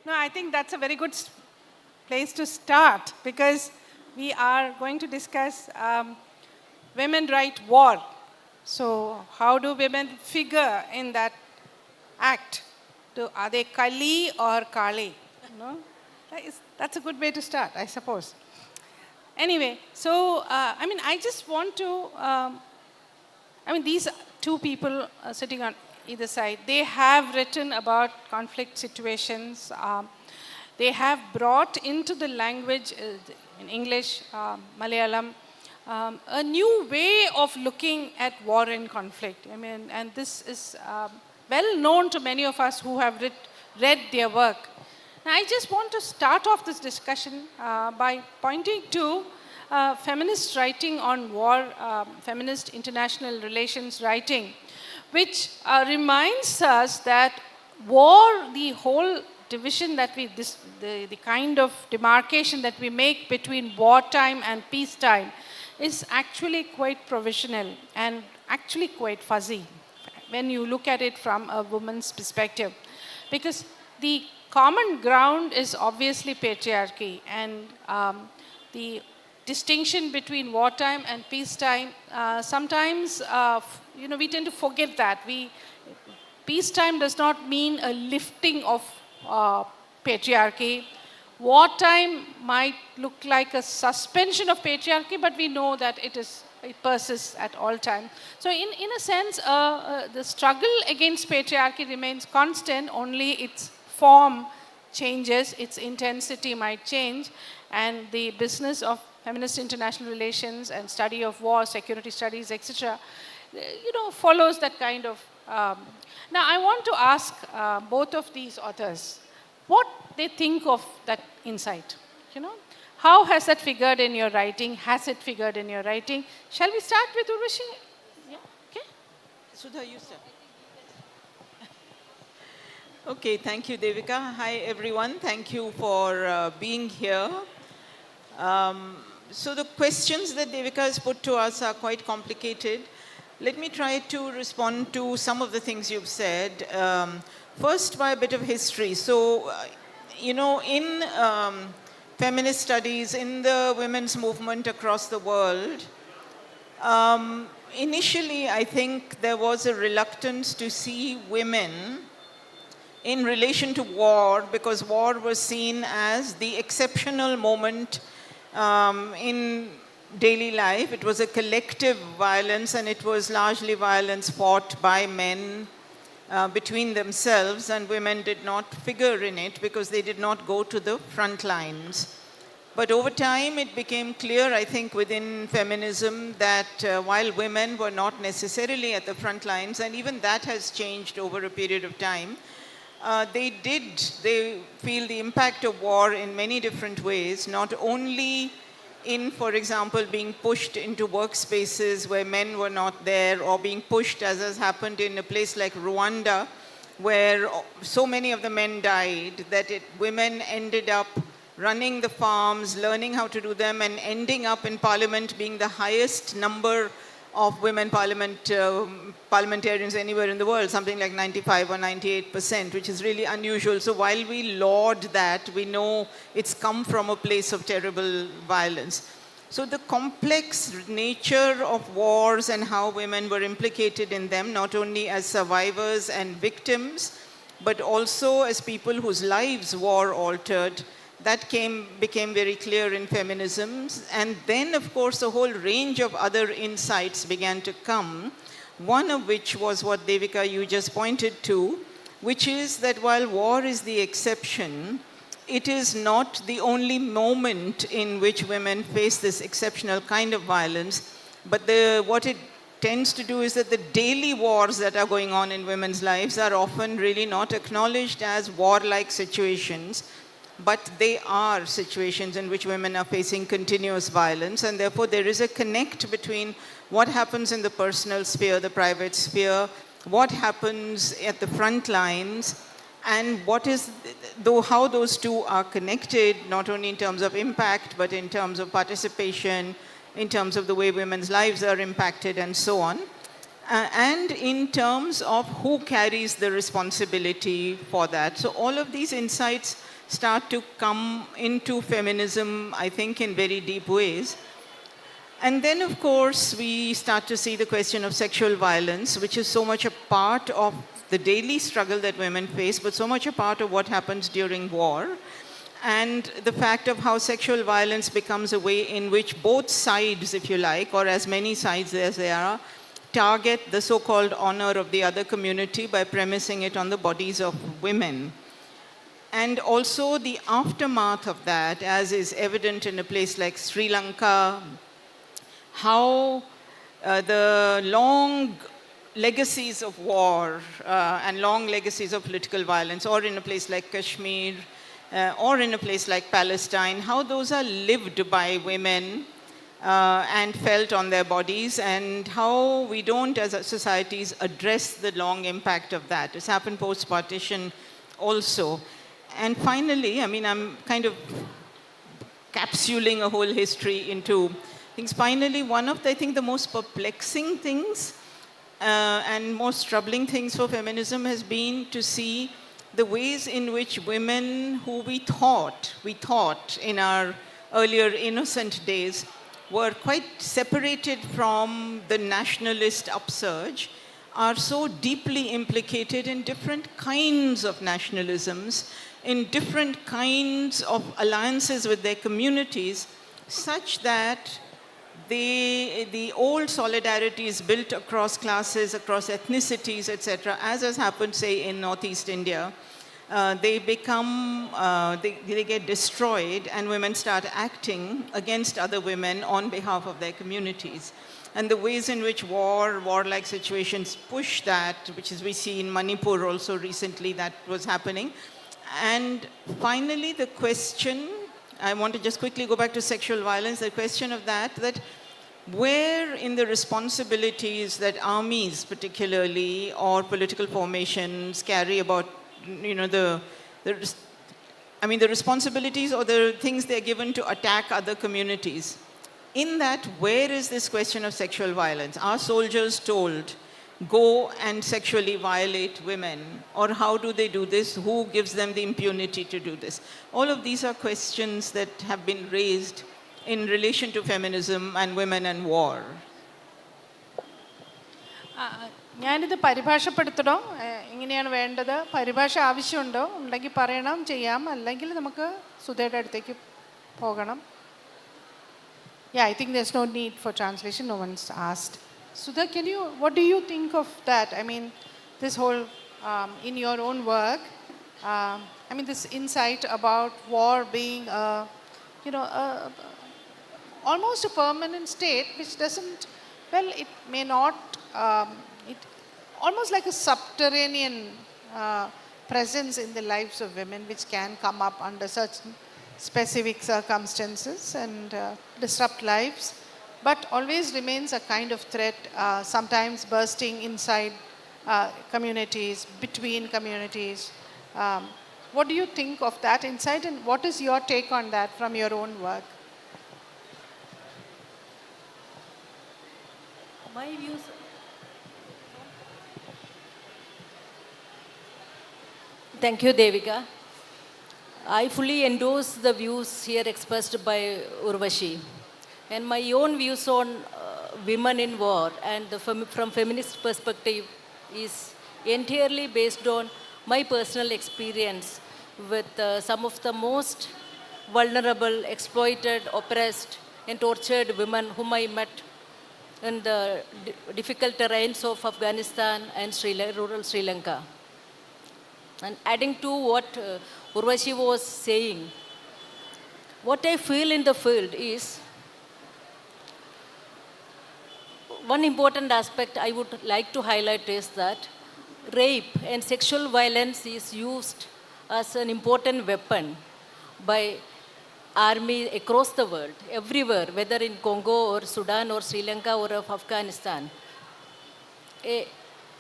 No, I think that's a very good place to start because we are going to discuss women right war. So how do women figure in that act? Are they Kali or Kali? No? That's a good way to start, I suppose. Anyway, so I just want to, these two people sitting on either side, they have written about conflict situations. They have brought into the language, in English, Malayalam, a new way of looking at war and conflict. And this is well known to many of us who have read their work. Now, I just want to start off this discussion by pointing to feminist writing on war, feminist international relations writing, which reminds us that war, the whole division that the kind of demarcation that we make between wartime and peacetime is actually quite provisional and actually quite fuzzy when you look at it from a woman's perspective. Because the common ground is obviously patriarchy, and the distinction between wartime and peacetime, sometimes we tend to forget that. Peacetime does not mean a lifting of patriarchy. Wartime might look like a suspension of patriarchy, but we know that it persists at all times. So in a sense, the struggle against patriarchy remains constant, only its form changes, its intensity might change, and the business of feminist international relations and study of war, security studies, etc., follows that kind of. Now, I want to ask both of these authors what they think of that insight. How has that figured in your writing? Has it figured in your writing? Shall we start with Urvashi? Yeah. Okay. Sudha, you start. Okay, thank you, Devika. Hi, everyone. Thank you for being here. So the questions that Devika has put to us are quite complicated. Let me try to respond to some of the things you've said. First, by a bit of history. So, in feminist studies, in the women's movement across the world, initially, I think there was a reluctance to see women in relation to war, because war was seen as the exceptional moment in daily life. It was a collective violence, and it was largely violence fought by men between themselves, and women did not figure in it because they did not go to the front lines. But over time, it became clear, I think, within feminism that while women were not necessarily at the front lines, and even that has changed over a period of time, they feel the impact of war in many different ways, not only in, for example, being pushed into workspaces where men were not there, or being pushed, as has happened in a place like Rwanda, where so many of the men died, that women ended up running the farms, learning how to do them, and ending up in parliament being the highest number of women parliamentarians anywhere in the world, something like 95 or 98%, which is really unusual. So while we laud that, we know it's come from a place of terrible violence. So the complex nature of wars and how women were implicated in them, not only as survivors and victims, but also as people whose lives war altered, that became very clear in feminism. And then, of course, a whole range of other insights began to come, one of which was what, Devika, you just pointed to, which is that while war is the exception, it is not the only moment in which women face this exceptional kind of violence. But what it tends to do is that the daily wars that are going on in women's lives are often really not acknowledged as warlike situations, but they are situations in which women are facing continuous violence, and therefore there is a connect between what happens in the personal sphere, the private sphere, what happens at the front lines, and how those two are connected, not only in terms of impact, but in terms of participation, in terms of the way women's lives are impacted, and so on. And in terms of who carries the responsibility for that. So all of these insights start to come into feminism, I think, in very deep ways. And then, of course, we start to see the question of sexual violence, which is so much a part of the daily struggle that women face, but so much a part of what happens during war. And the fact of how sexual violence becomes a way in which both sides, if you like, or as many sides as there are, target the so-called honor of the other community by premising it on the bodies of women. And also the aftermath of that, as is evident in a place like Sri Lanka, how the long legacies of war and long legacies of political violence, or in a place like Kashmir, or in a place like Palestine, how those are lived by women and felt on their bodies, and how we don't as societies address the long impact of that. It's happened post-partition also. And finally, I mean, I'm kind of capsuling a whole history into things. Finally, one of the, I think, the most perplexing things and most troubling things for feminism has been to see the ways in which women who we thought in our earlier innocent days were quite separated from the nationalist upsurge are so deeply implicated in different kinds of nationalisms, in different kinds of alliances with their communities, such that the old solidarities built across classes, across ethnicities, etc., as has happened, say, in Northeast India, they get destroyed, and women start acting against other women on behalf of their communities. And the ways in which war-like situations push that, which is we see in Manipur also recently that was happening. And finally, the question, I want to just quickly go back to sexual violence, the question of that where in the responsibilities that armies particularly or political formations carry about, you know, the responsibilities or the things they're given to attack other communities. In that, where is this question of sexual violence? Are soldiers told, go and sexually violate women? Or how do they do this? Who gives them the impunity to do this? All of these are questions that have been raised in relation to feminism and women and war. ഞാനിത് പരിഭാഷപ്പെടുത്തണോ, എങ്ങനെയാണ് വേണ്ടത്? പരിഭാഷ ആവശ്യമുണ്ടോ? ഉണ്ടെങ്കിൽ പറയണം, ചെയ്യാം. അല്ലെങ്കിൽ നമുക്ക് സുധയുടെ അടുത്തേക്ക് പോകണം. Yeah, I think there's no need for translation. No one's asked. Sudha, what do you think of that? I mean, this whole, in your own work, I mean, this insight about war being, almost a permanent state, which doesn't, well, it may not, almost like a subterranean presence in the lives of women, which can come up under certain specific circumstances and disrupt lives, but always remains a kind of threat, sometimes bursting inside communities, between communities. What do you think of that insight, and what is your take on that from your own work? My views. Thank you, Devika. I fully endorse the views here expressed by Urvashi. And my own views on women in war and from feminist perspective is entirely based on my personal experience with some of the most vulnerable, exploited, oppressed, and tortured women whom I met in the difficult terrains of Afghanistan and rural Sri Lanka. And adding to what Urvashi was saying, what I feel in the field is one important aspect I would like to highlight is that rape and sexual violence is used as an important weapon by army across the world, everywhere, whether in Congo or Sudan or Sri Lanka or of Afghanistan.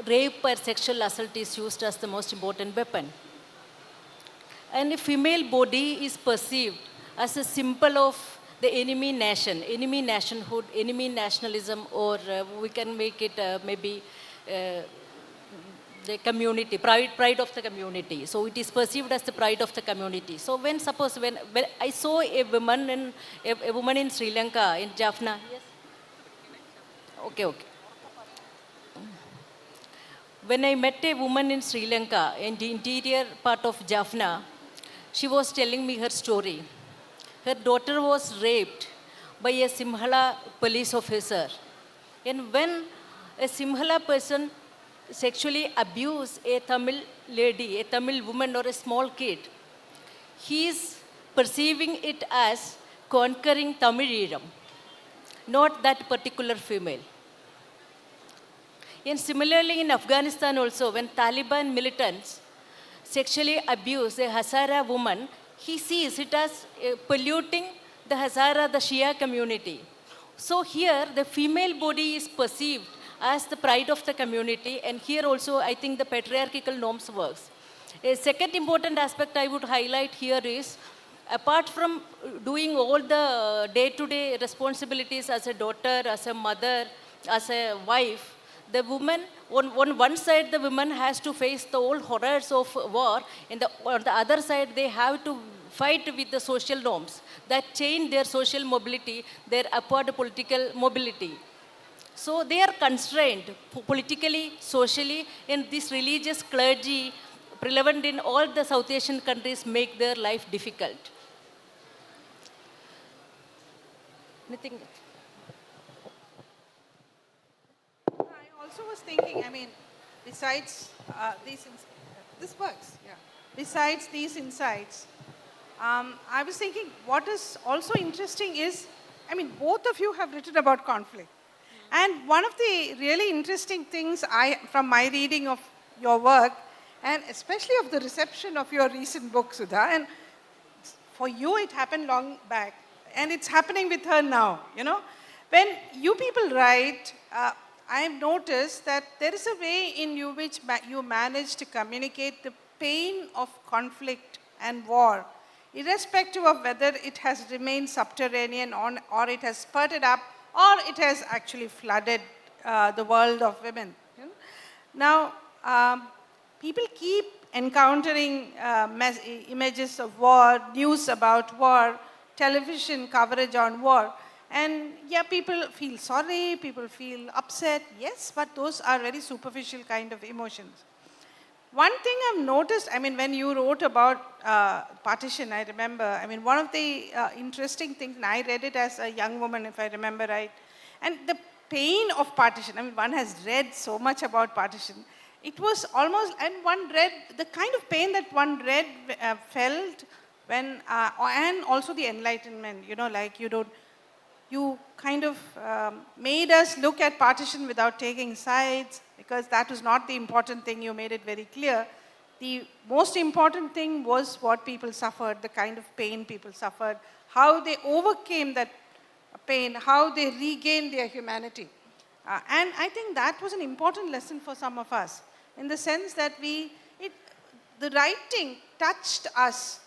Rape or sexual assault is used as the most important weapon. And a female body is perceived as a symbol of the enemy nation, enemy nationhood, enemy nationalism, or we can make it maybe the community, pride of the community. So it is perceived as the pride of the community. So when I saw a woman in Sri Lanka, in Jaffna. Yes. Okay, okay. When I met a woman in Sri Lanka, in the interior part of Jaffna, she was telling me her story. Her daughter was raped by a Simhala police officer. And when a Simhala person sexually abused a Tamil lady, a Tamil woman or a small kid, he is perceiving it as conquering Tamileeram, not that particular female. And similarly in Afghanistan also, when Taliban militants sexually abuse a Hazara woman, he sees it as polluting the Hazara, the Shia community. So here, the female body is perceived as the pride of the community, and here also, I think the patriarchal norms works. A second important aspect I would highlight here is, apart from doing all the day-to-day responsibilities as a daughter, as a mother, as a wife, the woman, on one side, the woman has to face the whole horrors of war, and on the other side, they have to fight with the social norms that change their social mobility, their upward political mobility. So they are constrained politically, socially, and this religious clergy prevalent in all the South Asian countries make their life difficult. Anything? I also was thinking, I mean, besides this works, yeah. Besides these insights, I was thinking what is also interesting is, I mean, both of you have written about conflict. And one of the really interesting things from my reading of your work, and especially of the reception of your recent book, Sudha, and for you it happened long back, and it's happening with her now, you know. When you people write, I have noticed that there is a way in you which you manage to communicate the pain of conflict and war, irrespective of whether it has remained subterranean or it has spurted up or it has actually flooded the world of women. You know? Now, people keep encountering images of war, news about war, television coverage on war. And yeah, people feel sorry, people feel upset, yes, but those are very superficial kind of emotions. One thing I've noticed, I mean, when you wrote about partition, I remember, I mean, one of the interesting things, and I read it as a young woman, if I remember right, and the pain of partition, I mean, one has read so much about partition. It was almost, and one read, the kind of pain that one read, felt when, and also the enlightenment, you know, like you kind of made us look at partition without taking sides, because that was not the important thing. You made it very clear. The most important thing was what people suffered, the kind of pain people suffered, how they overcame that pain, how they regained their humanity. And I think that was an important lesson for some of us, in the sense that the writing touched us,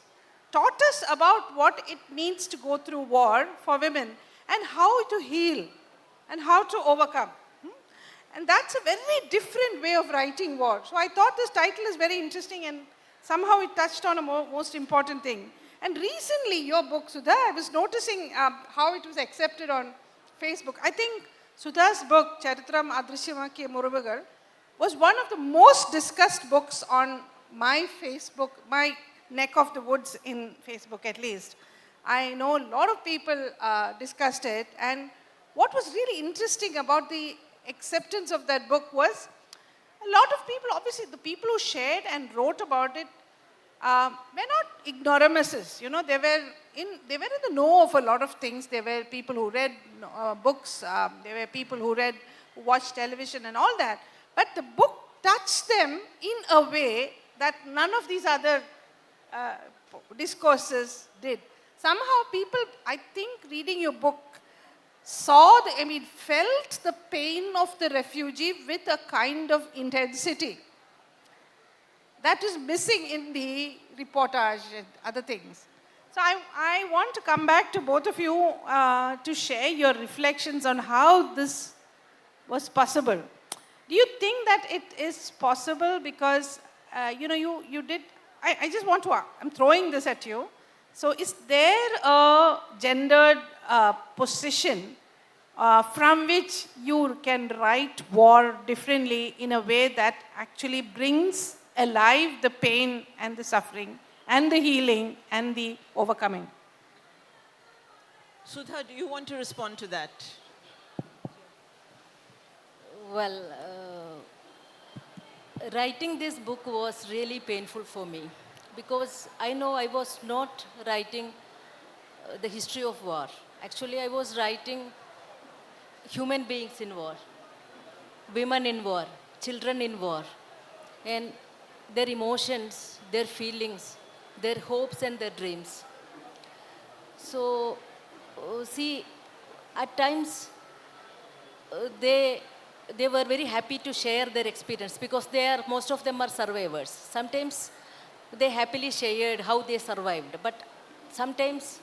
taught us about what it means to go through war for women, and how to heal, and how to overcome. And that's a very different way of writing war. So I thought this title is very interesting, and somehow it touched on a most important thing. And recently, your book, Sudha, I was noticing how it was accepted on Facebook. I think Sudha's book, Charitram Adrishyamake Murubagar, was one of the most discussed books on my Facebook, my neck of the woods in Facebook at least. I know a lot of people discussed it, and what was really interesting about the acceptance of that book was a lot of people, obviously the people who shared and wrote about it were not ignoramuses. You know, they were in the know of a lot of things. There were people who read books, there were people who watched television and all that. But the book touched them in a way that none of these other discourses did. Somehow people, I think, reading your book, felt the pain of the refugee with a kind of intensity that is missing in the reportage and other things. So I want to come back to both of you to share your reflections on how this was possible. Do you think that it is possible because, you did, I just want to, I'm throwing this at you. So is there a gendered position from which you can write war differently in a way that actually brings alive the pain and the suffering and the healing and the overcoming? Sudha, do you want to respond to that? Well, writing this book was really painful for me because I know I was not writing the history of war. Actually, I was writing human beings in war, women in war, children in war, and their emotions, their feelings, their hopes and their dreams. So, see, at times they were very happy to share their experience because most of them are survivors. Sometimes they happily shared how they survived, but sometimes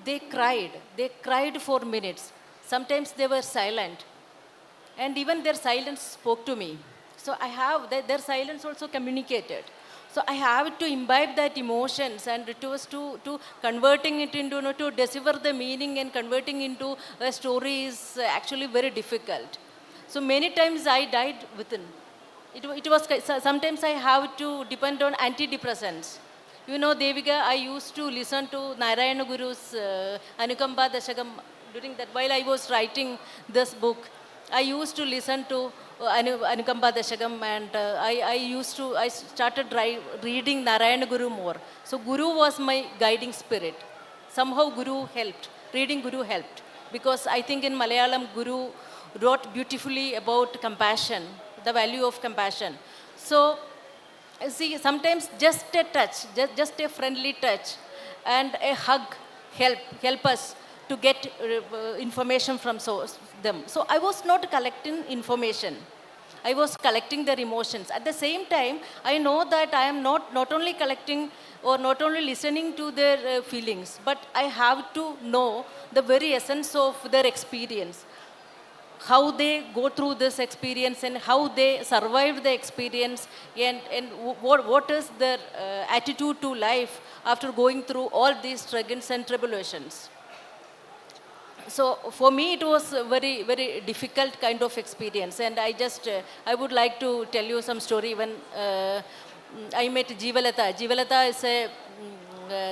they cried for minutes. Sometimes they were silent, and even their silence spoke to me. So I have their silence also communicated. So I have to imbibe that emotions, and it was to converting it into, to decipher the meaning and converting into a story is actually very difficult. So many times I died within. It was, sometimes I have to depend on antidepressants. You know, Devika, I used to listen to Narayana Guru's Anukamba Dashakam during that, while I was writing this book. I used to listen to Anukamba Dashakam, and I started reading Narayana Guru more. So Guru was my guiding spirit. Somehow Guru helped. Reading Guru helped. Because I think in Malayalam, Guru wrote beautifully about compassion, the value of compassion. So, see, sometimes just a touch, just a friendly touch and a hug help us to get information from them. So I was not collecting information. I was collecting their emotions. At the same time, I know that I am not only collecting or not only listening to their feelings, but I have to know the very essence of their experience. How they go through this experience and how they survived the experience, and what is their attitude to life after going through all these struggles and tribulations. So for me it was a very, very difficult kind of experience, and I would like to tell you some story. When I met Jeevalata. Jeevalata is a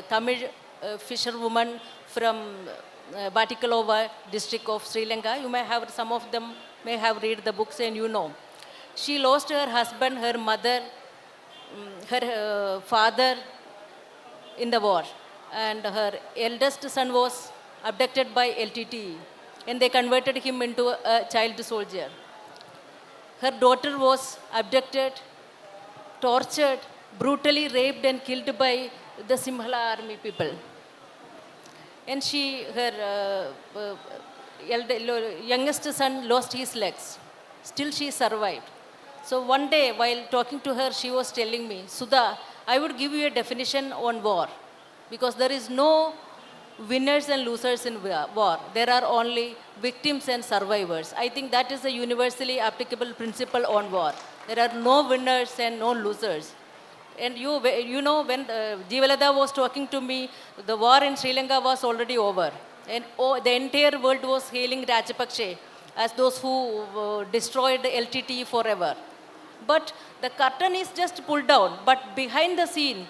Tamil fisherwoman from Batikalova district of Sri Lanka. You may have, some of them may have read the books and you know. She lost her husband, her mother, her father in the war, and her eldest son was abducted by LTTE, and they converted him into a child soldier. Her daughter was abducted, tortured, brutally raped and killed by the Simhala army people. And her youngest son lost his legs. Still she survived. So one day while talking to her, she was telling me, Sudha, I would give you a definition on war, because there is no winners and losers in war. There are only victims and survivors. I think that is a universally applicable principle on war. There are no winners and no losers. And you know, when Jeevalada was talking to me, the war in Sri Lanka was already over. And the entire world was hailing Rajapakse as those who destroyed LTT forever. But the curtain is just pulled down. But behind the scene,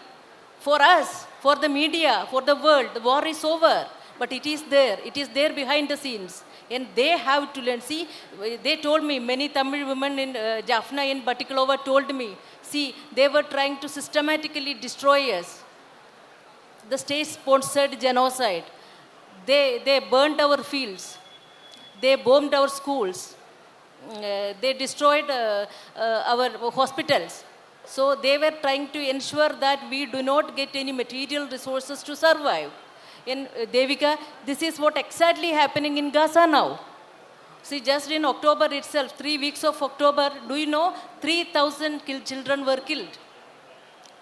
for us, for the media, for the world, the war is over. But it is there. It is there behind the scenes. And they have to learn. See, they told me, many Tamil women in Jaffna in Batikalova told me, see, they were trying to systematically destroy us. The state-sponsored genocide. They burned our fields. They bombed our schools. They destroyed our hospitals. So they were trying to ensure that we do not get any material resources to survive. In Devika, this is what exactly happening in Gaza now. See, just in October itself, 3 weeks of October, do you know 3,000 children were killed?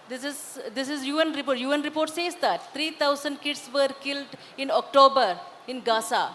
This is UN report. UN report says that 3,000 kids were killed in October in Gaza.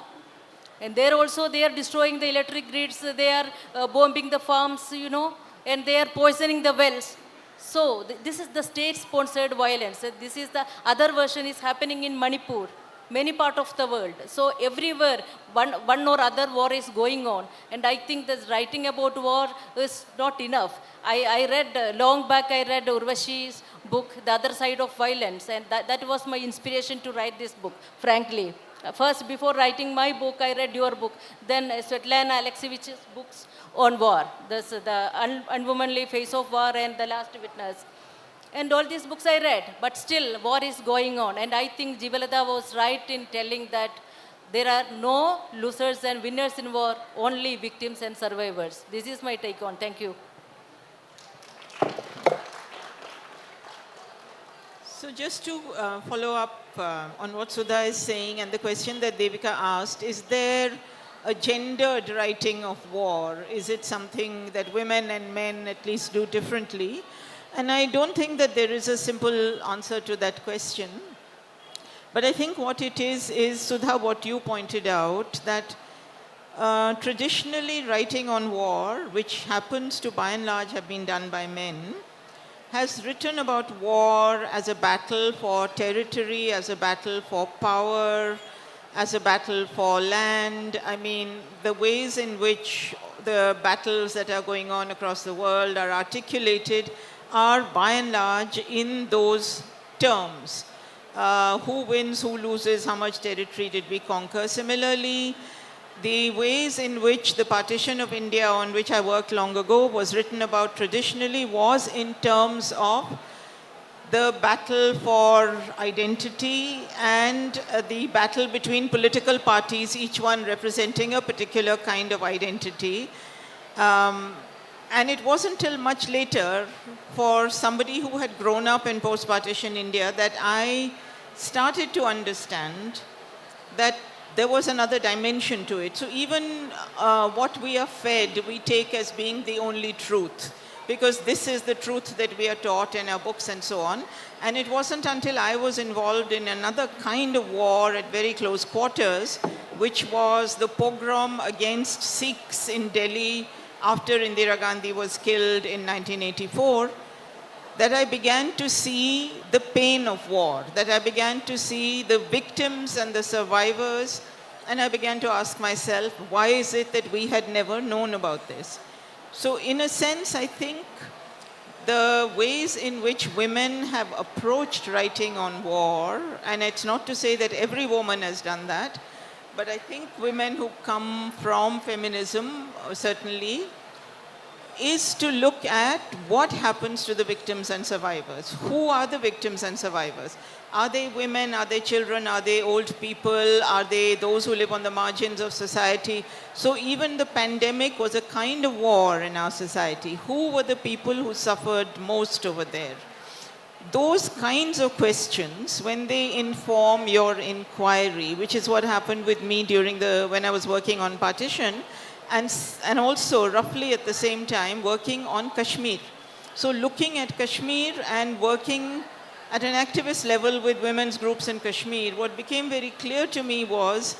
And there also they are destroying the electric grids, they are bombing the farms, you know, and they are poisoning the wells. So this is the state-sponsored violence. This is the other version is happening in Manipur, many part of the world. So everywhere, one or other war is going on. And I think that writing about war is not enough. I read, long back I read Urvashi's book, The Other Side of Violence. And that was my inspiration to write this book, frankly. First, before writing my book, I read your book. Then Svetlana Alexievich's books on war. The Unwomanly Face of War and The Last Witness. And all these books I read, but still war is going on. And I think Jivalada was right in telling that there are no losers and winners in war, only victims and survivors. This is my take on. Thank you. So just to follow up on what Sudha is saying and the question that Devika asked, is there a gendered writing of war? Is it something that women and men at least do differently? And I don't think that there is a simple answer to that question. But I think what it is Sudha, what you pointed out, that traditionally writing on war, which happens to by and large have been done by men, has written about war as a battle for territory, as a battle for power, as a battle for land. I mean, the ways in which the battles that are going on across the world are articulated are by and large in those terms. Who wins, who loses, how much territory did we conquer? Similarly, the ways in which the partition of India, on which I worked long ago, was written about traditionally was in terms of the battle for identity and the battle between political parties, each one representing a particular kind of identity. And it wasn't till much later, for somebody who had grown up in post-partition India, that I started to understand that there was another dimension to it. So even what we are fed, we take as being the only truth, because this is the truth that we are taught in our books and so on. And it wasn't until I was involved in another kind of war at very close quarters, which was the pogrom against Sikhs in Delhi after Indira Gandhi was killed in 1984, that I began to see the pain of war, that I began to see the victims and the survivors, and I began to ask myself, why is it that we had never known about this? So in a sense, I think the ways in which women have approached writing on war, and it's not to say that every woman has done that, but I think women who come from feminism, certainly, is to look at what happens to the victims and survivors. Who are the victims and survivors? Are they women? Are they children? Are they old people? Are they those who live on the margins of society? So even the pandemic was a kind of war in our society. Who were the people who suffered most over there? Those kinds of questions, when they inform your inquiry, which is what happened with me when I was working on partition, and also roughly at the same time working on Kashmir. So looking at Kashmir and working at an activist level with women's groups in Kashmir, what became very clear to me was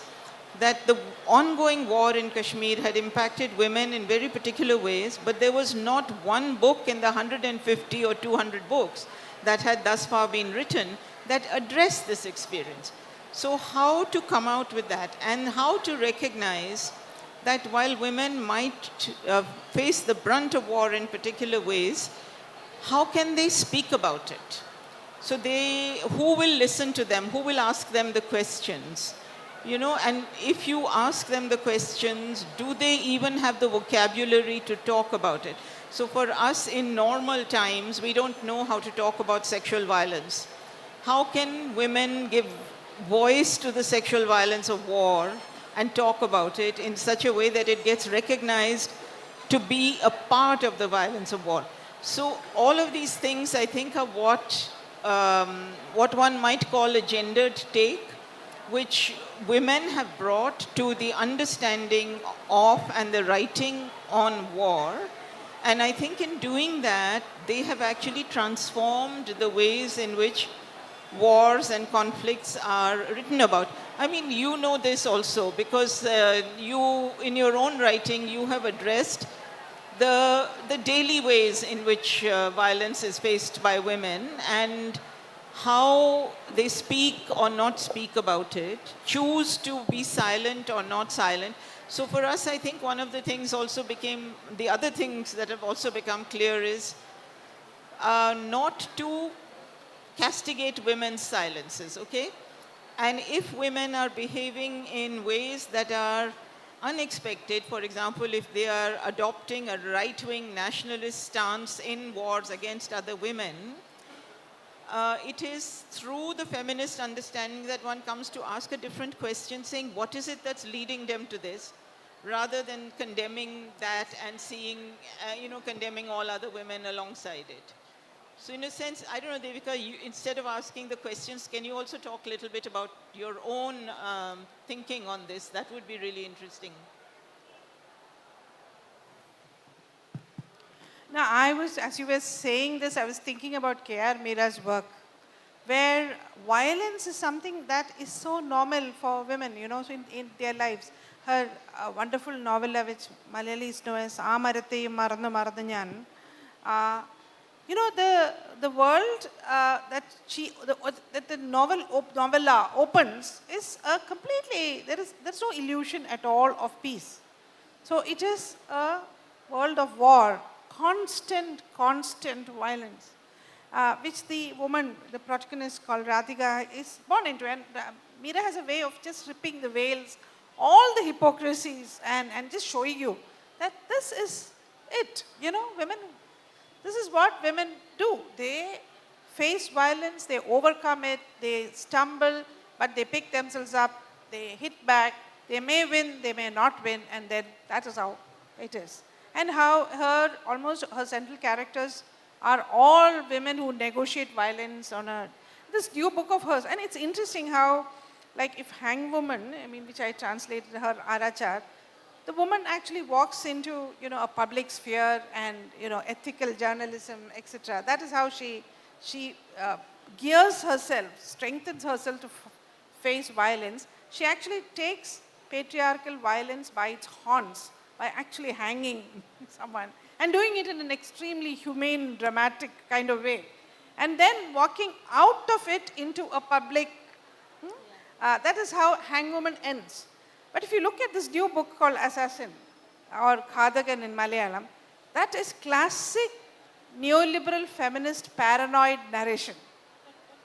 that the ongoing war in Kashmir had impacted women in very particular ways, but there was not one book in the 150 or 200 books that had thus far been written that addressed this experience. So how to come out with that, and how to recognize that while women might face the brunt of war in particular ways, how can they speak about it? So who will listen to them? Who will ask them the questions? You know, and if you ask them the questions, do they even have the vocabulary to talk about it? So for us in normal times, we don't know how to talk about sexual violence. How can women give voice to the sexual violence of war and talk about it in such a way that it gets recognized to be a part of the violence of war? So all of these things, I think, are what one might call a gendered take, which women have brought to the understanding of and the writing on war. And I think in doing that, they have actually transformed the ways in which wars and conflicts are written about. I mean, you know this also because you, in your own writing, you have addressed the daily ways in which violence is faced by women and how they speak or not speak about it, choose to be silent or not silent. So for us, I think one of the things also became, the other things that have also become clear is not to castigate women's silences, okay? And if women are behaving in ways that are unexpected, for example, if they are adopting a right-wing nationalist stance in wars against other women, it is through the feminist understanding that one comes to ask a different question, saying, what is it that's leading them to this? Rather than condemning that and seeing, condemning all other women alongside it. So in a sense, I don't know, Devika, instead of asking the questions, can you also talk a little bit about your own thinking on this? That would be really interesting. Now, as you were saying this, I was thinking about K.R. Meera's work, where violence is something that is so normal for women, so in their lives. Her wonderful novella, which Malayalis know as Amarathe Marannu Maranyan, the world that the novella opens is completely, there's no illusion at all of peace. So it is a world of war, constant violence, which the woman, the protagonist called Radhika, is born into. And Meera has a way of just ripping the veils, all the hypocrisies, and just showing you that this is it. Women, this is what women do. They face violence, they overcome it, they stumble, but they pick themselves up, they hit back, they may win, they may not win, and then that is how it is. And how her central characters are all women who negotiate violence on this new book of hers. And it's interesting how, like if Hangwoman, which I translated her Arachar, the woman actually walks into, a public sphere and, ethical journalism, etc. That is how she gears herself, strengthens herself to face violence. She actually takes patriarchal violence by its horns, by actually hanging someone and doing it in an extremely humane, dramatic kind of way. And then walking out of it into a public, that is how Hangwoman ends. But if you look at this new book called Assassin, or Khadagan in Malayalam, that is classic neoliberal feminist paranoid narration.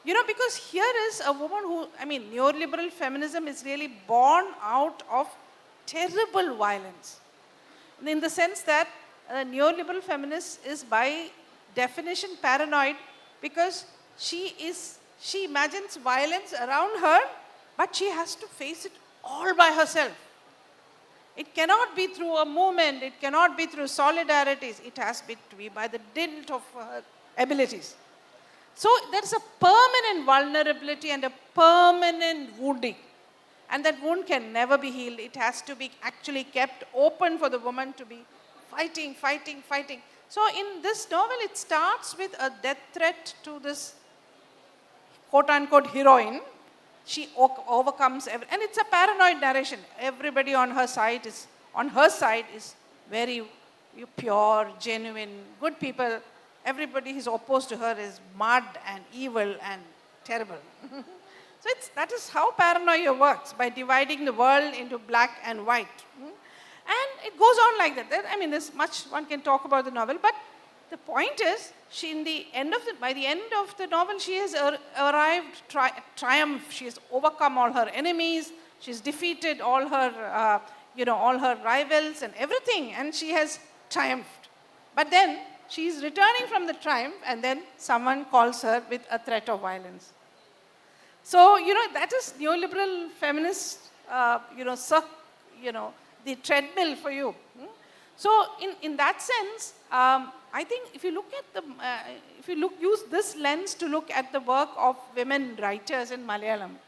Because here is a woman who, neoliberal feminism is really born out of terrible violence. In the sense that a neoliberal feminist is by definition paranoid because she imagines violence around her, but she has to face it all by herself. It cannot be through a movement, it cannot be through solidarities, it has to be by the dint of her abilities. So there is a permanent vulnerability and a permanent wounding. And that wound can never be healed. It has to be actually kept open for the woman to be fighting. So in this novel, it starts with a death threat to this quote-unquote heroine. She overcomes and it's a paranoid narration. Everybody on her side is very pure, genuine, good people. Everybody who's opposed to her is mud and evil and terrible. So that is how paranoia works, by dividing the world into black and white. And it goes on like that. There's much one can talk about the novel, but the point is, by the end of the novel, she has arrived triumph. She has overcome all her enemies. She's defeated all her, all her rivals and everything, and she has triumphed. But then she's returning from the triumph, and then someone calls her with a threat of violence. So that is neoliberal feminist, the treadmill for you. So in that sense, I think if you look at use this lens to look at the work of women writers in Malayalam,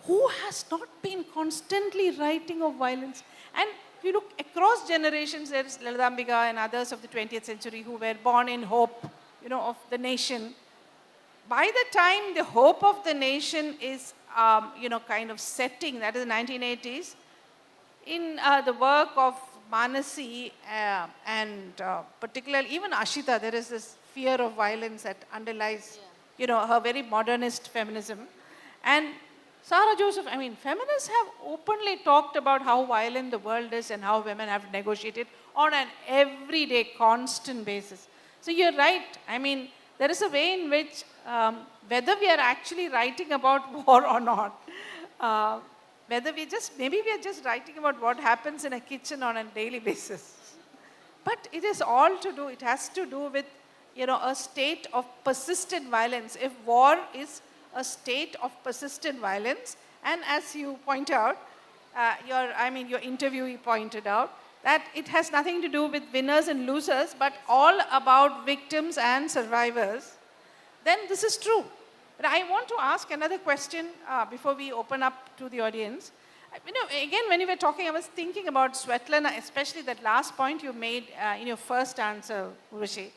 who has not been constantly writing of violence? And if you look across generations, there is Lalitambika and others of the 20th century who were born in hope, of the nation. By the time the hope of the nation is kind of setting, that is the 1980s, in the work of Manasi and particularly even Ashita, there is this fear of violence that underlies, her very modernist feminism. And Sarah Joseph, feminists have openly talked about how violent the world is and how women have negotiated on an everyday, constant basis. So you're right. There is a way in which, whether we are actually writing about war or not, whether maybe we are just writing about what happens in a kitchen on a daily basis. But it has to do with, a state of persistent violence. If war is a state of persistent violence, and as you point out, your interviewee pointed out, that it has nothing to do with winners and losers, but all about victims and survivors, then this is true. But I want to ask another question before we open up to the audience. Again, when you were talking, I was thinking about Svetlana, especially that last point you made in your first answer, Urvashi,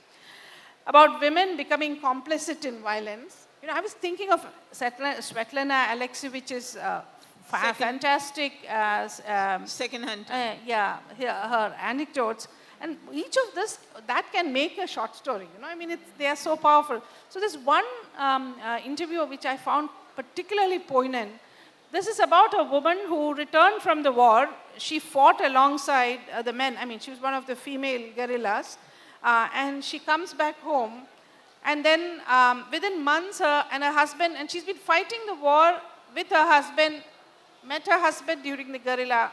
about women becoming complicit in violence. I was thinking of Svetlana Alexievich's fantastic second-hand. Her anecdotes. And each of this, that can make a short story. They are so powerful. So there's one interview which I found particularly poignant. This is about a woman who returned from the war. She fought alongside the men. She was one of the female guerrillas. And she comes back home. And then within months, her and her husband, and she's been fighting the war with her husband, met her husband during the guerrilla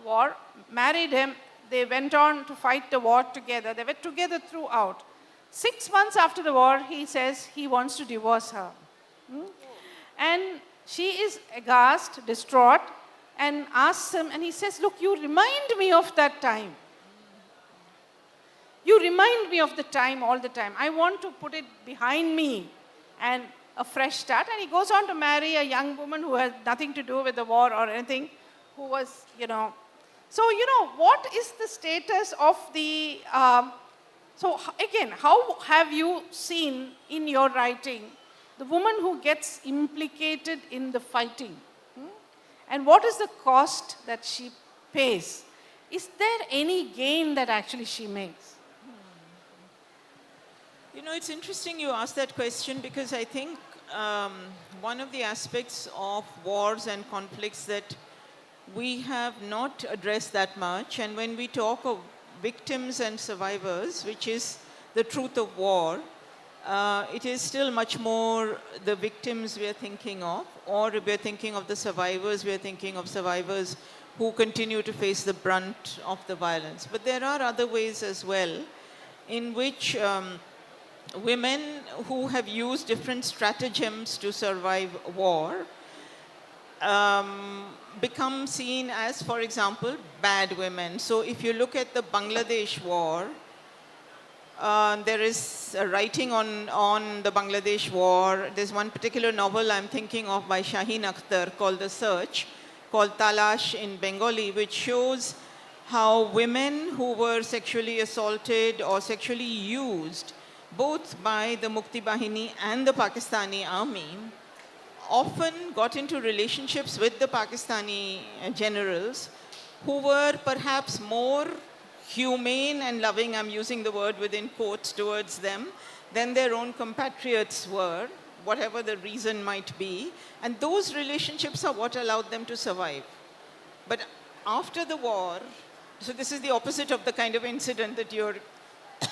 war, married him. They went on to fight the war together. They were together throughout. 6 months after the war, he says he wants to divorce her. And she is aghast, distraught, and asks him, and he says, look, you remind me of that time. You remind me of the time all the time. I want to put it behind me and a fresh start. And he goes on to marry a young woman who had nothing to do with the war or anything, who was, So, what is the status of the... so, again, how have you seen in your writing the woman who gets implicated in the fighting? And what is the cost that she pays? Is there any gain that actually she makes? It's interesting you ask that question, because I think one of the aspects of wars and conflicts that we have not addressed that much, and when we talk of victims and survivors, which is the truth of war, it is still much more the victims we are thinking of, or if we are thinking of the survivors, we are thinking of survivors who continue to face the brunt of the violence. But there are other ways as well in which women who have used different stratagems to survive war become seen as, for example, bad women. So if you look at the Bangladesh war, there is a writing on the Bangladesh war. There's one particular novel I'm thinking of by Shaheen Akhtar called The Search, called Talash in Bengali, which shows how women who were sexually assaulted or sexually used, both by the Mukti Bahini and the Pakistani army, often got into relationships with the Pakistani generals who were perhaps more humane and loving, I'm using the word within quotes, towards them than their own compatriots were, whatever the reason might be. And those relationships are what allowed them to survive. But after the war, so this is the opposite of the kind of incident that you're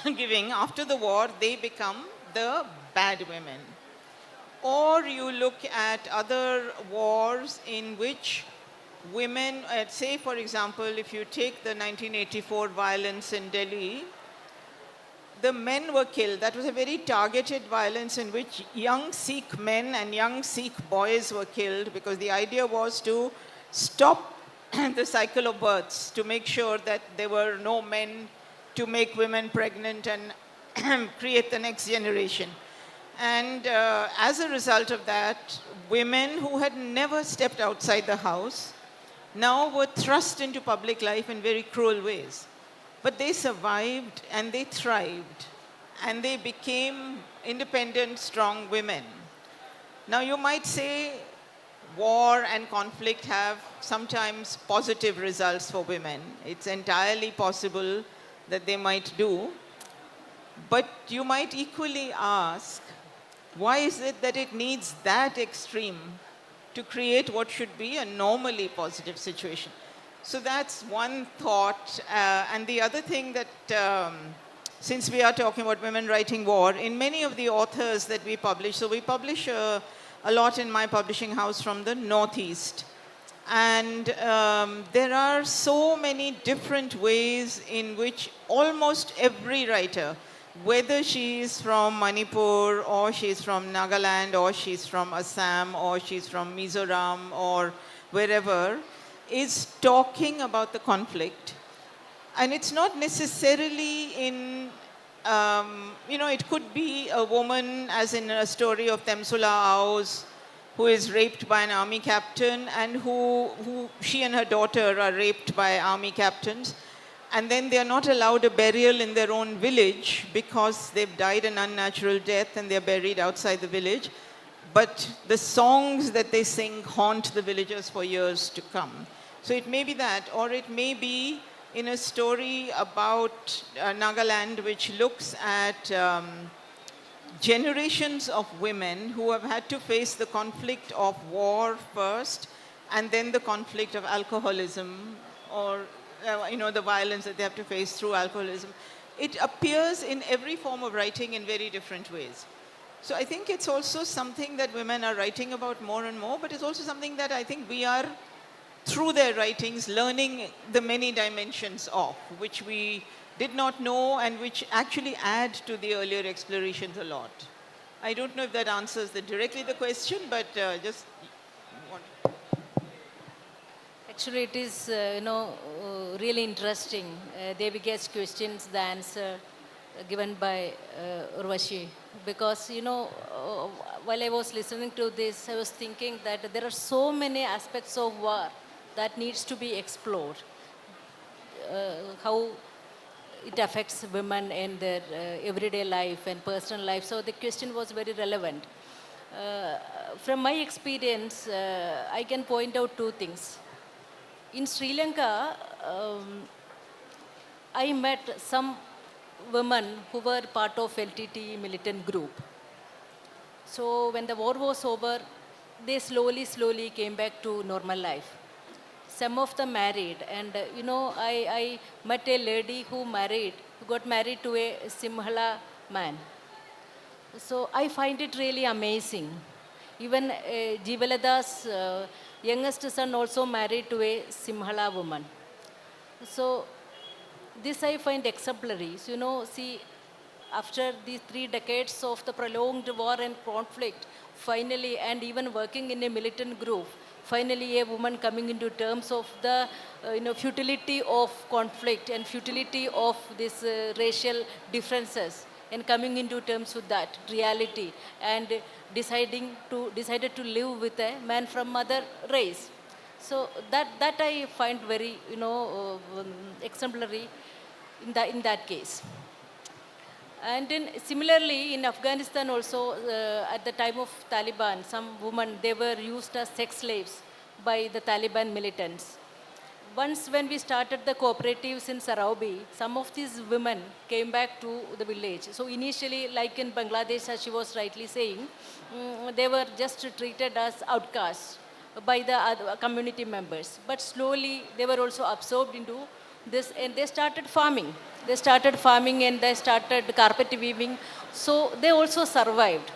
giving. After the war, they become the bad women. Or you look at other wars in which women, say for example, if you take the 1984 violence in Delhi, the men were killed. That was a very targeted violence in which young Sikh men and young Sikh boys were killed, because the idea was to stop the cycle of births, to make sure that there were no men to make women pregnant and create the next generation. And as a result of that, women who had never stepped outside the house now were thrust into public life in very cruel ways. But they survived and they thrived and they became independent, strong women. Now you might say, war and conflict have sometimes positive results for women. It's entirely possible that they might do. But you might equally ask, why is it that it needs that extreme to create what should be a normally positive situation? So that's one thought. And the other thing that, since we are talking about women writing war, in many of the authors that we publish, so we publish a lot in my publishing house from the Northeast. And there are so many different ways in which almost every writer, whether she is from Manipur or she's from Nagaland or she's from Assam or she's from Mizoram or wherever, is talking about the conflict. And it's not necessarily in, it could be a woman, as in a story of Temsula Auz, who is raped by an army captain, and who she and her daughter are raped by army captains. And then they are not allowed a burial in their own village because they've died an unnatural death and they're buried outside the village. But the songs that they sing haunt the villagers for years to come. So it may be that, or it may be in a story about Nagaland, which looks at generations of women who have had to face the conflict of war first, and then the conflict of alcoholism, or the violence that they have to face through alcoholism. It appears in every form of writing in very different ways. So I think it's also something that women are writing about more and more, but it's also something that I think we are, through their writings, learning the many dimensions of, which we did not know and which actually add to the earlier explorations a lot. I don't know if that answers directly the question, but just want. Actually, it is, really interesting. Devika's questions, the answer given by Urvashi. Because, while I was listening to this, I was thinking that there are so many aspects of war that needs to be explored. How it affects women in their everyday life and personal life. So the question was very relevant. From my experience, I can point out two things. In Sri Lanka, I met some women who were part of LTT militant group. So when the war was over, they slowly came back to normal life. Some of them married, and I met a lady who got married to a Simhala man. So I find it really amazing. Even Jivalada's youngest son also married to a Simhala woman. So this I find exemplary. So, see, after these 3 decades of the prolonged war and conflict, finally, and even working in a militant group, finally a woman coming into terms of the futility of conflict and futility of these racial differences, and coming into terms with that reality, and decided to live with a man from other race. So that I find very exemplary in that case. And similarly, in Afghanistan also, at the time of Taliban, some women, they were used as sex slaves by the Taliban militants. Once when we started the cooperatives in Saraubi, some of these women came back to the village. So initially, like in Bangladesh, as she was rightly saying, they were just treated as outcasts by the other community members. But slowly, they were also absorbed into this, and they started farming. They started farming and they started carpet weaving. So they also survived.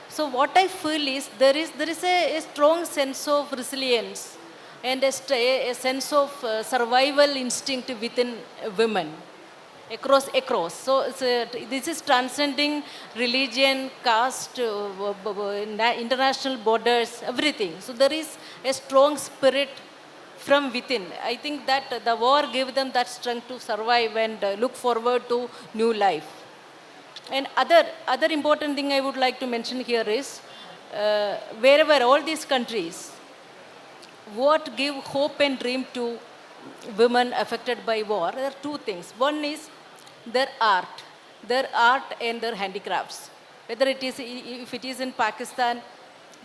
So what I feel is there is a strong sense of resilience and a sense of survival instinct within women across. So this is transcending religion, caste, international borders, everything. So there is a strong spirit from within. I think that the war gave them that strength to survive and look forward to new life. And other important thing I would like to mention here is, wherever all these countries, what give hope and dream to women affected by war, there are 2 things. One is their art and their handicrafts. Whether it is, if it is in Pakistan,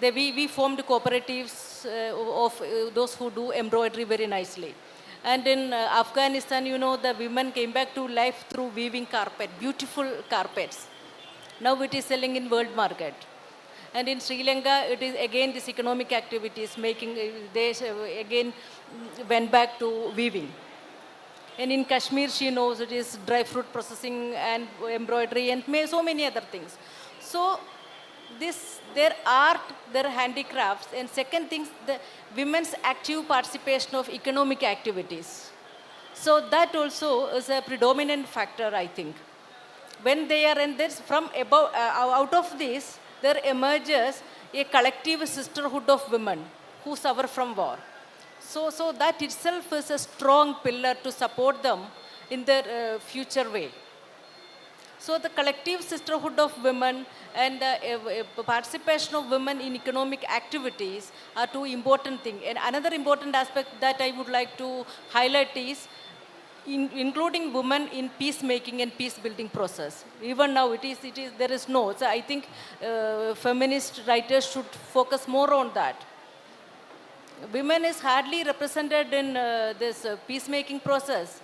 we formed cooperatives of those who do embroidery very nicely. And in Afghanistan, you know, the women came back to life through weaving carpet, beautiful carpets. Now it is selling in world market. And in Sri Lanka, it is again this economic activities making, they again went back to weaving. And in Kashmir, she knows it is dry fruit processing and embroidery and so many other things. So this, their art, their handicrafts, and second things, the women's active participation of economic activities. So that also is a predominant factor, I think. When they are, and there's from above, out of this, there emerges a collective sisterhood of women who suffer from war. So that itself is a strong pillar to support them in their future way. So the collective sisterhood of women and the participation of women in economic activities are two important things. And another important aspect that I would like to highlight is including women in peacemaking and peace building process. Even now there is no. So I think feminist writers should focus more on that. Women is hardly represented in this peacemaking process.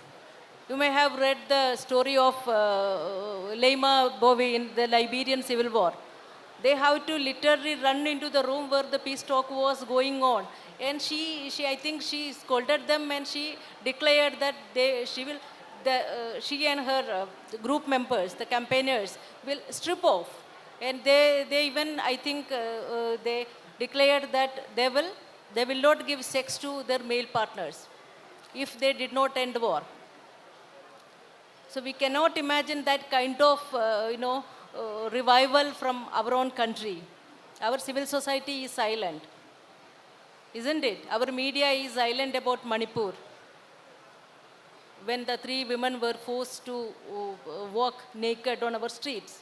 You may have read the story of Leima Bowie in the Liberian Civil War. They have to literally run into the room where the peace talk was going on. And I think she scolded them and she declared that she and her group members, the campaigners, will strip off. And they even, I think, they declared that they will not give sex to their male partners if they did not end the war. So we cannot imagine that kind of, revival from our own country. Our civil society is silent, isn't it? Our media is silent about Manipur. When the 3 women were forced to walk naked on our streets,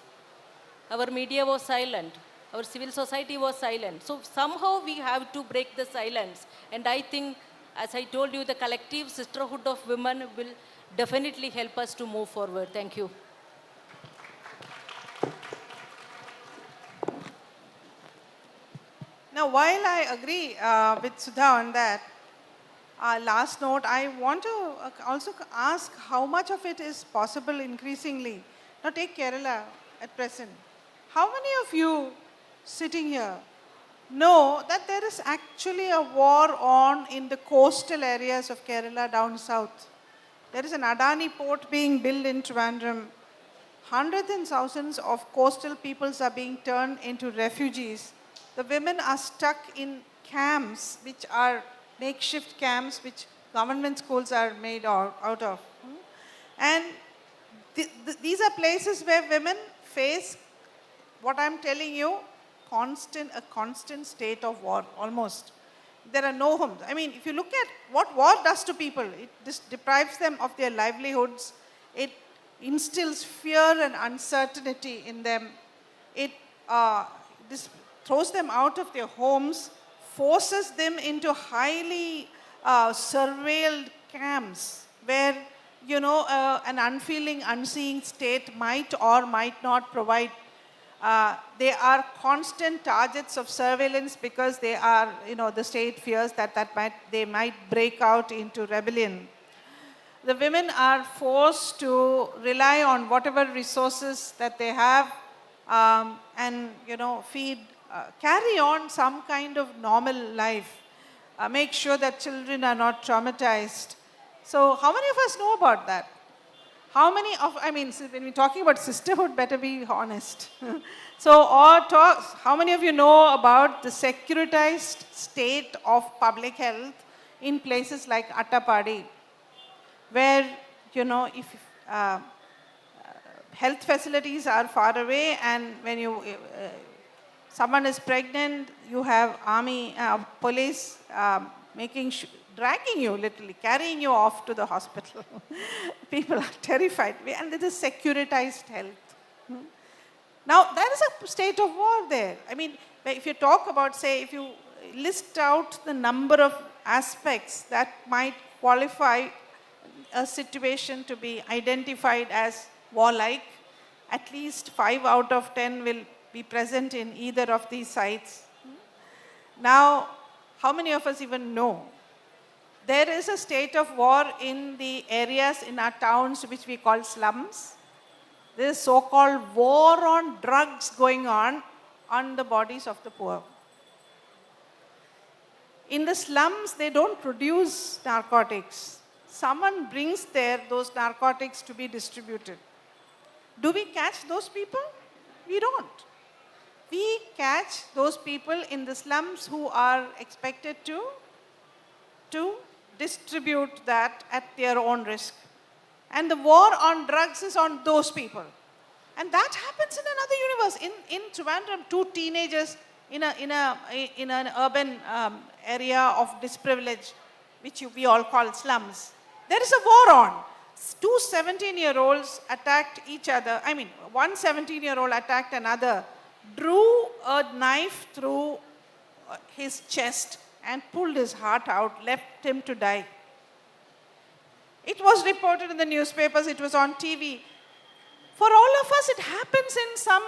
our media was silent. Our civil society was silent. So somehow we have to break the silence. And I think, as I told you, the collective sisterhood of women will definitely help us to move forward. Thank you. Now, while I agree with Sudha on that, last note, I want to also ask how much of it is possible increasingly. Now, take Kerala at present. How many of you sitting here know that there is actually a war on in the coastal areas of Kerala down south? There is an Adani port being built in Trivandrum. Hundreds and thousands of coastal peoples are being turned into refugees. The women are stuck in camps, which are makeshift camps, which government schools are made out of. And these are places where women face, what I'm telling you, a constant state of war, almost. There are no homes. I mean, if you look at what war does to people, it just deprives them of their livelihoods. It instills fear and uncertainty in them. It throws them out of their homes, forces them into highly surveilled camps where, an unfeeling, unseeing state might or might not provide. They are constant targets of surveillance because they are, the state fears that they might break out into rebellion. The women are forced to rely on whatever resources that they have and, feed, carry on some kind of normal life, make sure that children are not traumatized. So how many of us know about that? How many of, when we're talking about sisterhood, better be honest. How many of you know about the securitized state of public health in places like Attapadi, where, if health facilities are far away and when someone is pregnant, you have army, police dragging you, literally, carrying you off to the hospital. People are terrified. And it is securitized health. Now, there is a state of war there. If you talk about, if you list out the number of aspects that might qualify a situation to be identified as warlike, at least 5 out of 10 will be present in either of these sites. Now, how many of us even know? There is a state of war in the areas in our towns which we call slums. There is so-called war on drugs going on the bodies of the poor. In the slums, they don't produce narcotics. Someone brings there those narcotics to be distributed. Do we catch those people? We don't. We catch those people in the slums who are expected to distribute that at their own risk. And the war on drugs is on those people. And that happens in another universe. In Trivandrum, two teenagers in an urban area of disprivilege, which we all call slums. There is a war on. Two 17-year-olds attacked each other. I mean, one 17-year-old attacked another, drew a knife through his chest and pulled his heart out, left him to die. It was reported in the newspapers, it was on TV. For all of us, it happens in some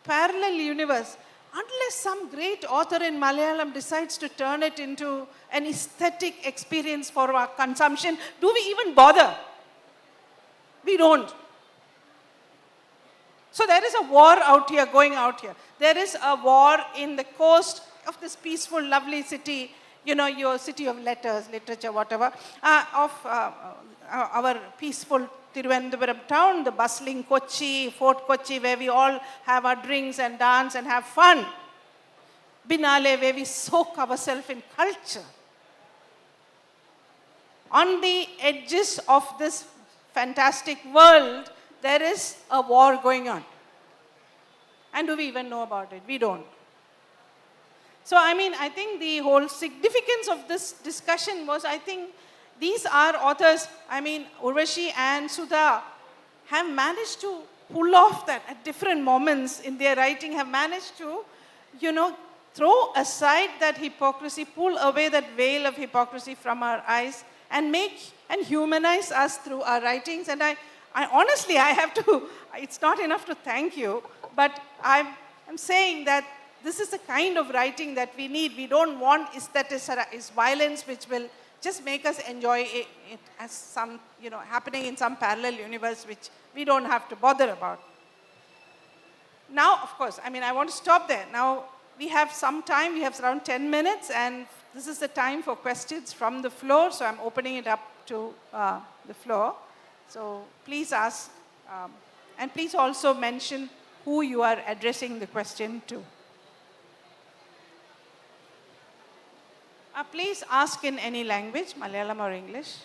parallel universe. Unless some great author in Malayalam decides to turn it into an aesthetic experience for our consumption, do we even bother? We don't. So there is a war out here, going out here. There is a war in the coast of this peaceful, lovely city, you know, your city of letters, literature, whatever, of our peaceful Thiruvananthapuram town, the bustling Kochi, Fort Kochi, where we all have our drinks and dance and have fun. Binale, where we soak ourselves in culture. On the edges of this fantastic world, there is a war going on. And do we even know about it? We don't. So, I mean, I think the whole significance of this discussion was, I think, these are authors, I mean, Urvashi and Sudha have managed to pull off that at different moments in their writing, have managed to, you know, throw aside that hypocrisy, pull away that veil of hypocrisy from our eyes and make and humanize us through our writings. And I honestly, I have to, it's not enough to thank you, but I'm saying that this is the kind of writing that we need. We don't want is violence which will just make us enjoy it as some, you know, happening in some parallel universe which we don't have to bother about. Now, of course, I mean, I want to stop there. Now, we have some time. We have around 10 minutes, and this is the time for questions from the floor. So I'm opening it up to the floor. So please ask, and please also mention who you are addressing the question to. Please ask in any language, Malayalam or English.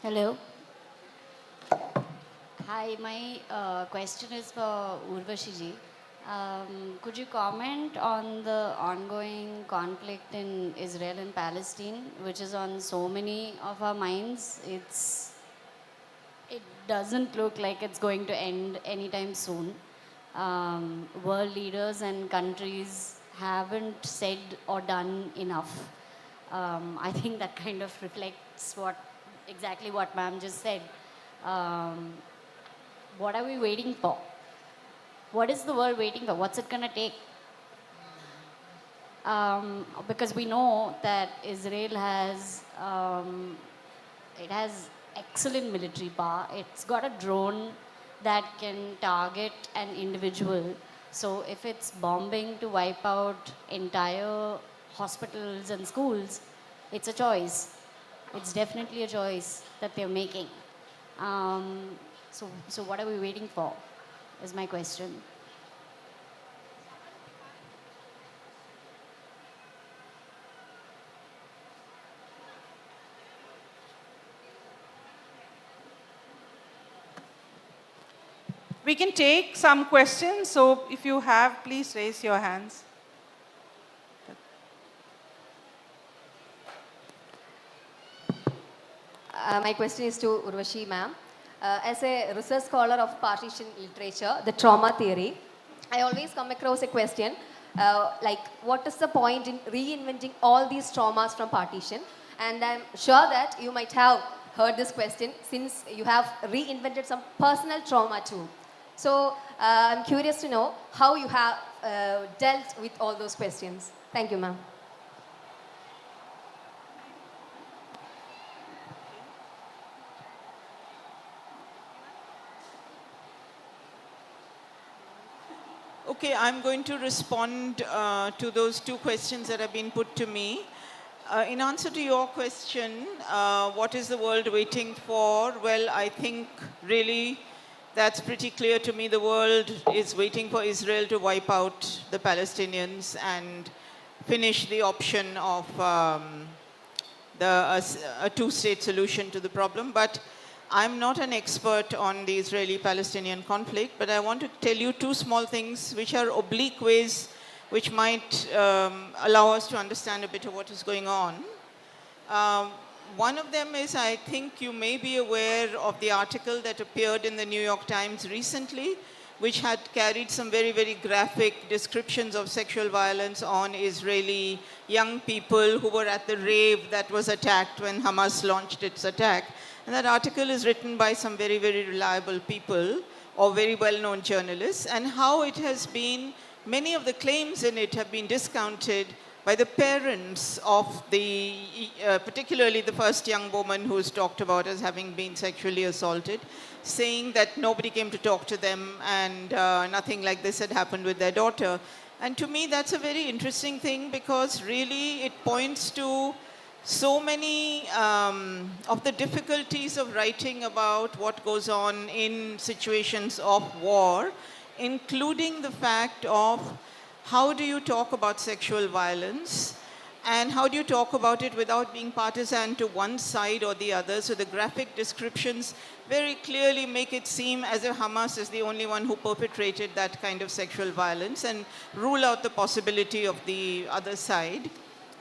Hello. Hi, my question is for Urvashi ji. Could you comment on the ongoing conflict in Israel and Palestine, which is on so many of our minds? It doesn't look like it's going to end anytime soon. World leaders and countries haven't said or done enough. I think that kind of reflects exactly what ma'am just said. What are we waiting for? What is the world waiting for? What's it going to take? Because we know that Israel has excellent military power. It's got a drone that can target an individual. So if it's bombing to wipe out entire hospitals and schools, it's a choice. It's definitely a choice that they're making. So what are we waiting for? Is my question. We can take some questions. So if you have, please raise your hands. My question is to Urvashi ma'am. As a research scholar of partition literature, the trauma theory, I always come across a question. Like, what is the point in reinventing all these traumas from partition? And I'm sure that you might have heard this question since you have reinvented some personal trauma too. So I'm curious to know how you have dealt with all those questions. Thank you, ma'am. Okay, I'm going to respond to those two questions that have been put to me. In answer to your question, what is the world waiting for? Well, I think really that's pretty clear to me. The world is waiting for Israel to wipe out the Palestinians and finish the option of a two-state solution to the problem. But I'm not an expert on the Israeli-Palestinian conflict, but I want to tell you two small things which are oblique ways which might allow us to understand a bit of what is going on. One of them is, I think you may be aware of the article that appeared in the New York Times recently, which had carried some very, very graphic descriptions of sexual violence on Israeli young people who were at the rave that was attacked when Hamas launched its attack. And that article is written by some very, very reliable people or very well-known journalists, and how it has been, many of the claims in it have been discounted by the parents of the, particularly the first young woman who is talked about as having been sexually assaulted, saying that nobody came to talk to them and nothing like this had happened with their daughter. And to me, that's a very interesting thing, because really it points to so many of the difficulties of writing about what goes on in situations of war, including the fact of how do you talk about sexual violence and how do you talk about it without being partisan to one side or the other. So the graphic descriptions very clearly make it seem as if Hamas is the only one who perpetrated that kind of sexual violence and rule out the possibility of the other side.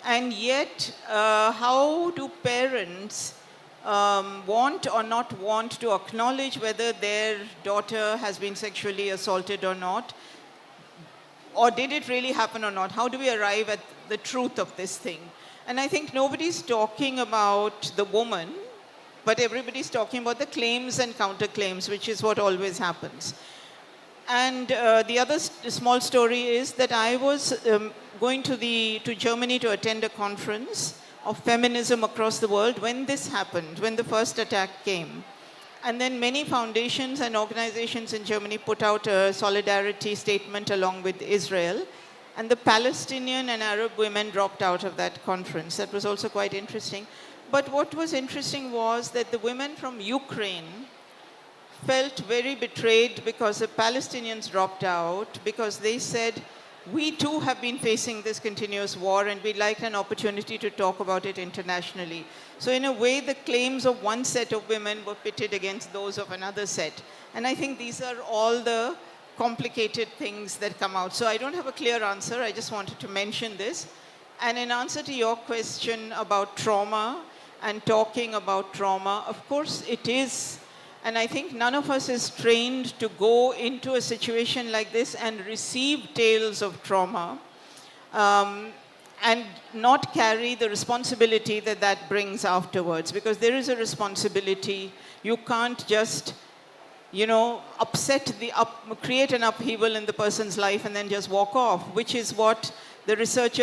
And yet, how do parents want or not want to acknowledge whether their daughter has been sexually assaulted or not? Or did it really happen or not? How do we arrive at the truth of this thing? And I think nobody's talking about the woman, but everybody's talking about the claims and counterclaims, which is what always happens. And the other small story is that I was going to Germany to attend a conference of feminism across the world when this happened, when the first attack came. And then many foundations and organizations in Germany put out a solidarity statement along with Israel. And the Palestinian and Arab women dropped out of that conference. That was also quite interesting. But what was interesting was that the women from Ukraine felt very betrayed because the Palestinians dropped out, because they said, we too have been facing this continuous war and we'd like an opportunity to talk about it internationally. So in a way, the claims of one set of women were pitted against those of another set. And I think these are all the complicated things that come out. So I don't have a clear answer. I just wanted to mention this. And in answer to your question about trauma and talking about trauma, of course it is. And I think none of us is trained to go into a situation like this and receive tales of trauma and not carry the responsibility that that brings afterwards. Because there is a responsibility. You can't just, create an upheaval in the person's life and then just walk off, which is what the research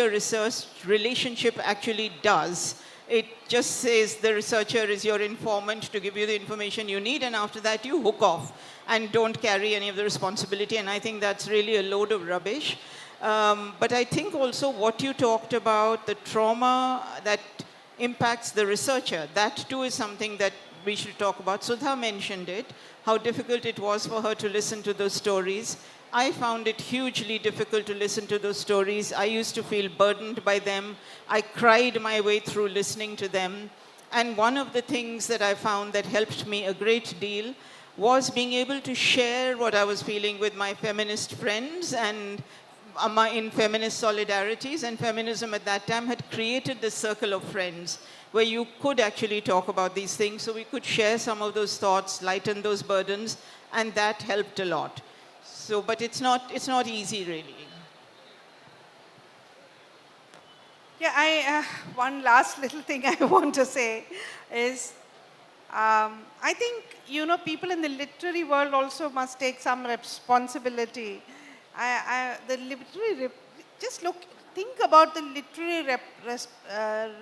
relationship actually does. It just says the researcher is your informant to give you the information you need, and after that you hook off and don't carry any of the responsibility. And I think that's really a load of rubbish. But I think also what you talked about, the trauma that impacts the researcher, that too is something that we should talk about. Sudha mentioned it, how difficult it was for her to listen to those stories. I found it hugely difficult to listen to those stories. I used to feel burdened by them. I cried my way through listening to them. And one of the things that I found that helped me a great deal was being able to share what I was feeling with my feminist friends and in feminist solidarities. And feminism at that time had created this circle of friends where you could actually talk about these things. So we could share some of those thoughts, lighten those burdens, and that helped a lot. So, but it's not easy, really. Yeah, one last little thing I want to say is, I think, people in the literary world also must take some responsibility. Just think about the literary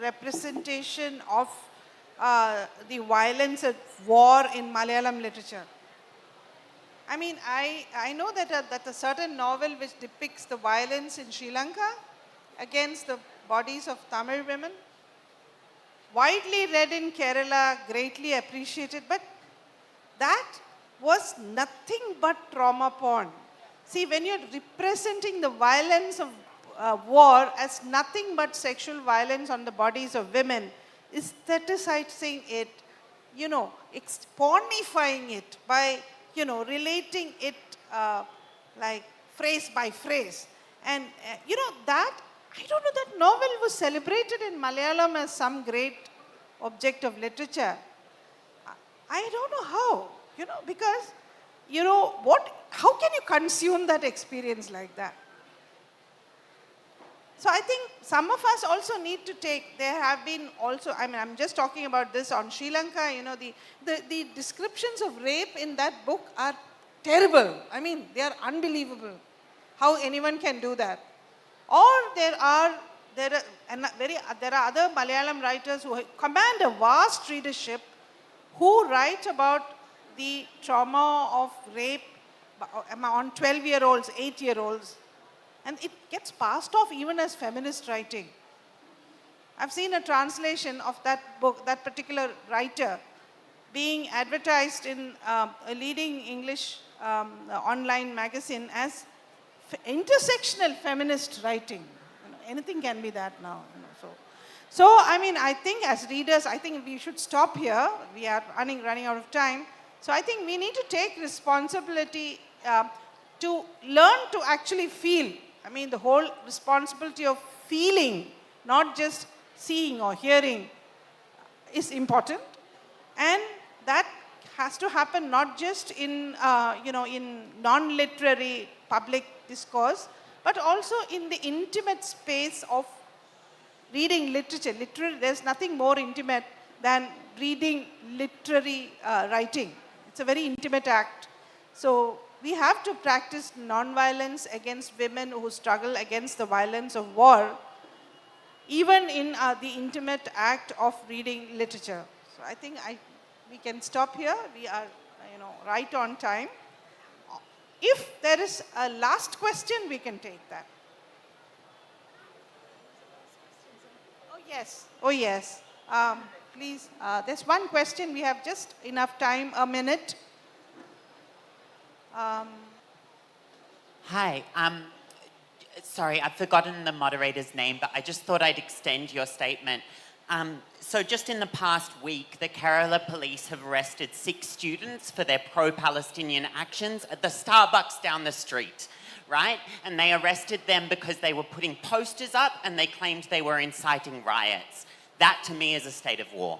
representation of the violence of war in Malayalam literature. I mean, I know that a certain novel which depicts the violence in Sri Lanka against the bodies of Tamil women, widely read in Kerala, greatly appreciated, but that was nothing but trauma porn. See, when you're representing the violence of war as nothing but sexual violence on the bodies of women, aestheticizing it, pornifying it by, relating it like phrase by phrase. And, that, I don't know, that novel was celebrated in Malayalam as some great object of literature. I don't know how, because, how can you consume that experience like that? So I think some of us also need to there have been also, I'm just talking about this on Sri Lanka, the descriptions of rape in that book are terrible. I mean, they are unbelievable. How anyone can do that. Or there are other Malayalam writers who command a vast readership who write about the trauma of rape on 12-year-olds, 8-year-olds. And it gets passed off even as feminist writing. I've seen a translation of that book, that particular writer, being advertised in a leading English online magazine as intersectional feminist writing. Anything can be that now. So I think as readers, I think we should stop here. We are running out of time. So I think we need to take responsibility to learn to actually feel. The whole responsibility of feeling, not just seeing or hearing, is important. And that has to happen not just in, in non-literary public discourse, but also in the intimate space of reading literature. There's nothing more intimate than reading literary writing. It's a very intimate act. So we have to practice non-violence against women who struggle against the violence of war, even in the intimate act of reading literature. So I think we can stop here. We are, right on time. If there is a last question, we can take that. Oh yes. Please, there's one question. We have just enough time, a minute. Hi. Sorry, I've forgotten the moderator's name, but I just thought I'd extend your statement. So just in the past week, the Kerala police have arrested 6 students for their pro-Palestinian actions at the Starbucks down the street, right? And they arrested them because they were putting posters up and they claimed they were inciting riots. That, to me, is a state of war.